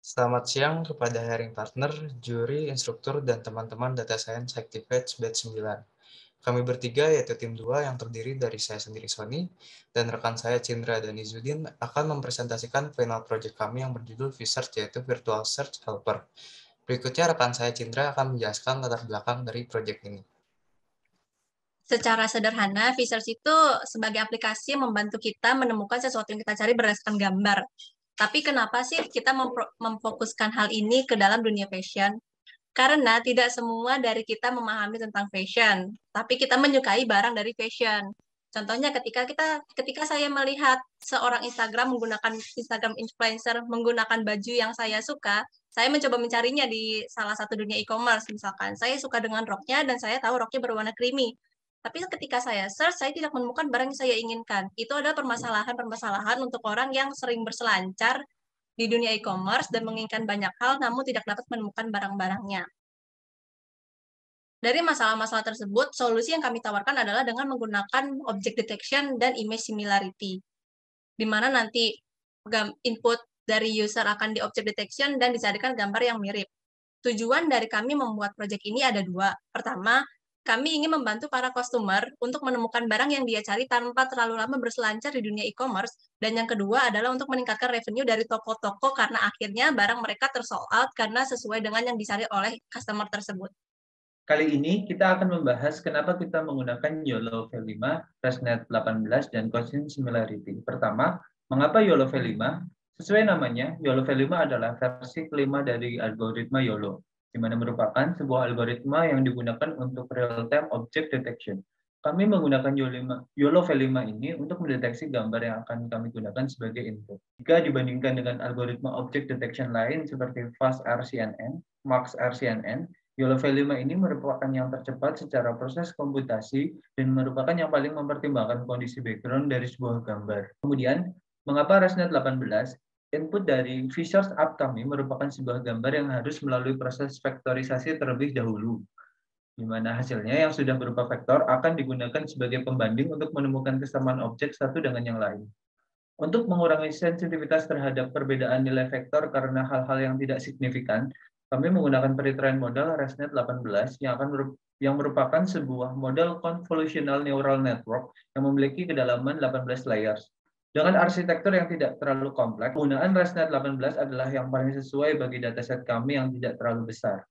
Selamat siang kepada hiring partner, juri, instruktur, dan teman-teman Data Science Activate Batch 9. Kami bertiga, yaitu tim 2 yang terdiri dari saya sendiri Sony, dan rekan saya Cindra dan Izudin akan mempresentasikan final project kami yang berjudul V-Search, yaitu Virtual Search Helper. Berikutnya rekan saya Cindra akan menjelaskan latar belakang dari project ini. Secara sederhana, research itu sebagai aplikasi yang membantu kita menemukan sesuatu yang kita cari berdasarkan gambar. Tapi kenapa sih kita memfokuskan hal ini ke dalam dunia fashion? Karena tidak semua dari kita memahami tentang fashion, tapi kita menyukai barang dari fashion. Contohnya ketika saya melihat seorang Instagram influencer menggunakan baju yang saya suka, saya mencoba mencarinya di salah satu dunia e-commerce misalkan. Saya suka dengan roknya dan saya tahu roknya berwarna creamy. Tapi ketika saya search, saya tidak menemukan barang yang saya inginkan. Itu adalah permasalahan-permasalahan untuk orang yang sering berselancar di dunia e-commerce dan menginginkan banyak hal namun tidak dapat menemukan barang-barangnya. Dari masalah-masalah tersebut, solusi yang kami tawarkan adalah dengan menggunakan object detection dan image similarity, di mana nanti input dari user akan di object detection dan dicarikan gambar yang mirip. Tujuan dari kami membuat proyek ini ada dua. Pertama, kami ingin membantu para customer untuk menemukan barang yang dia cari tanpa terlalu lama berselancar di dunia e-commerce. Dan yang kedua adalah untuk meningkatkan revenue dari toko-toko karena akhirnya barang mereka tersold out karena sesuai dengan yang dicari oleh customer tersebut. Kali ini kita akan membahas kenapa kita menggunakan YOLO V5, ResNet 18, dan Gaussian Similarity. Pertama, mengapa YOLO V5? Sesuai namanya, YOLO V5 adalah versi kelima dari algoritma YOLO, di mana merupakan sebuah algoritma yang digunakan untuk real-time object detection. Kami menggunakan YOLO V5 ini untuk mendeteksi gambar yang akan kami gunakan sebagai input. Jika dibandingkan dengan algoritma object detection lain seperti FastRCNN, MaxRCNN, YOLO V5 ini merupakan yang tercepat secara proses komputasi dan merupakan yang paling mempertimbangkan kondisi background dari sebuah gambar. Kemudian, mengapa ResNet 18? Input dari V-Source App kami merupakan sebuah gambar yang harus melalui proses vektorisasi terlebih dahulu, di mana hasilnya yang sudah berupa vektor akan digunakan sebagai pembanding untuk menemukan kesamaan objek satu dengan yang lain. Untuk mengurangi sensitivitas terhadap perbedaan nilai vektor karena hal-hal yang tidak signifikan, kami menggunakan pre-trained model ResNet 18 yang merupakan sebuah model convolutional neural network yang memiliki kedalaman 18 layers. Dengan arsitektur yang tidak terlalu kompleks, penggunaan ResNet 18 adalah yang paling sesuai bagi dataset kami yang tidak terlalu besar.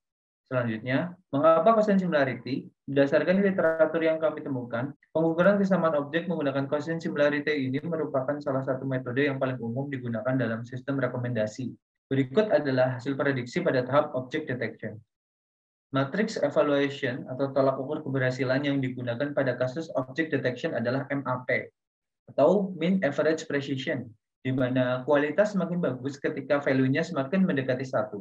Selanjutnya, mengapa Gaussian similarity? Berdasarkan literatur yang kami temukan, pengukuran kesamaan objek menggunakan Gaussian similarity ini merupakan salah satu metode yang paling umum digunakan dalam sistem rekomendasi. Berikut adalah hasil prediksi pada tahap object detection. Matrix evaluation atau tolak ukur keberhasilan yang digunakan pada kasus object detection adalah MAP atau Mean Average Precision, di mana kualitas semakin bagus ketika value-nya semakin mendekati 1.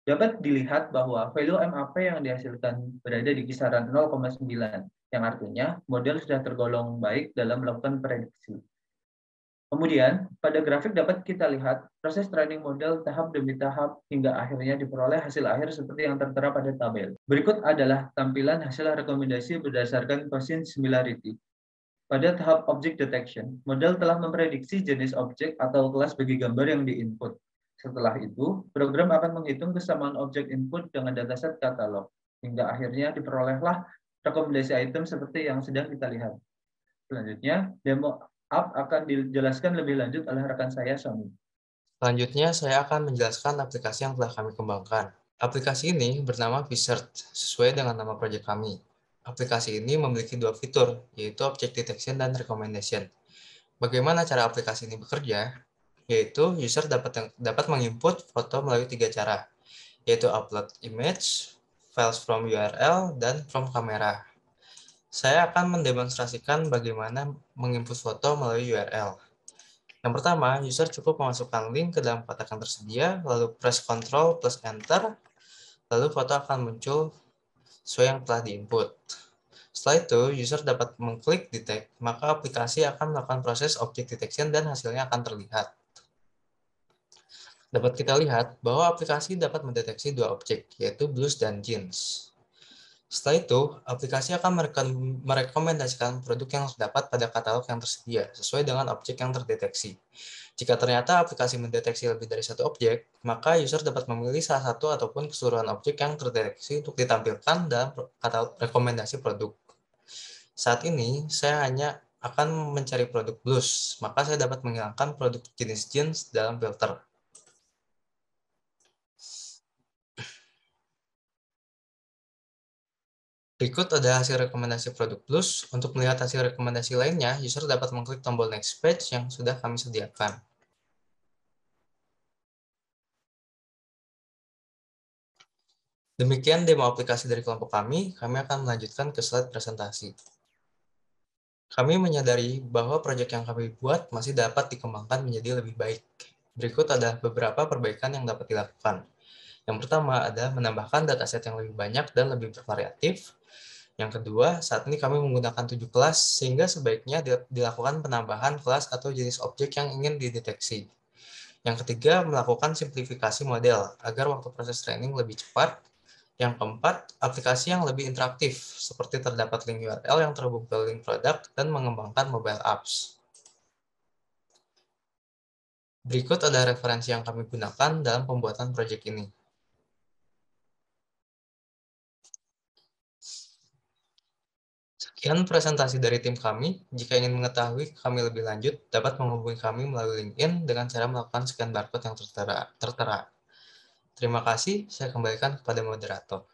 Dapat dilihat bahwa value MAP yang dihasilkan berada di kisaran 0,9, yang artinya model sudah tergolong baik dalam melakukan prediksi. Kemudian, pada grafik dapat kita lihat proses training model tahap demi tahap hingga akhirnya diperoleh hasil akhir seperti yang tertera pada tabel. Berikut adalah tampilan hasil rekomendasi berdasarkan Gaussian similarity. Pada tahap object detection, model telah memprediksi jenis objek atau kelas bagi gambar yang diinput. Setelah itu, program akan menghitung kesamaan objek input dengan dataset katalog, hingga akhirnya diperolehlah rekomendasi item seperti yang sedang kita lihat. Selanjutnya, demo app akan dijelaskan lebih lanjut oleh rekan saya, Sony. Selanjutnya, saya akan menjelaskan aplikasi yang telah kami kembangkan. Aplikasi ini bernama V-Search, sesuai dengan nama proyek kami. Aplikasi ini memiliki dua fitur, yaitu Object Detection dan Recommendation. Bagaimana cara aplikasi ini bekerja? Yaitu user dapat menginput foto melalui tiga cara, yaitu upload image, files from URL, dan from kamera. Saya akan mendemonstrasikan bagaimana menginput foto melalui URL. Yang pertama, user cukup memasukkan link ke dalam kotak yang tersedia, lalu press Ctrl plus Enter, lalu foto akan muncul sesuai yang telah diinput. Setelah itu, user dapat mengklik detect, maka aplikasi akan melakukan proses object detection dan hasilnya akan terlihat. Dapat kita lihat bahwa aplikasi dapat mendeteksi dua objek, yaitu blues dan jeans. Setelah itu, aplikasi akan merekomendasikan produk yang terdapat pada katalog yang tersedia sesuai dengan objek yang terdeteksi. Jika ternyata aplikasi mendeteksi lebih dari satu objek, maka user dapat memilih salah satu ataupun keseluruhan objek yang terdeteksi untuk ditampilkan dalam katalog rekomendasi produk. Saat ini, saya hanya akan mencari produk blues, maka saya dapat menghilangkan produk jenis jeans dalam filter. Berikut ada hasil rekomendasi produk Plus. Untuk melihat hasil rekomendasi lainnya, user dapat mengklik tombol Next Page yang sudah kami sediakan. Demikian demo aplikasi dari kelompok kami akan melanjutkan ke slide presentasi. Kami menyadari bahwa proyek yang kami buat masih dapat dikembangkan menjadi lebih baik. Berikut ada beberapa perbaikan yang dapat dilakukan. Yang pertama adalah menambahkan dataset yang lebih banyak dan lebih bervariatif. Yang kedua, saat ini kami menggunakan 7 kelas, sehingga sebaiknya dilakukan penambahan kelas atau jenis objek yang ingin dideteksi. Yang ketiga, melakukan simplifikasi model, agar waktu proses training lebih cepat. Yang keempat, aplikasi yang lebih interaktif, seperti terdapat link URL yang terhubung ke link produk dan mengembangkan mobile apps. Berikut ada referensi yang kami gunakan dalam pembuatan proyek ini. Sekian presentasi dari tim kami. Jika ingin mengetahui kami lebih lanjut, dapat menghubungi kami melalui LinkedIn dengan cara melakukan scan barcode yang tertera. Terima kasih, saya kembalikan kepada moderator.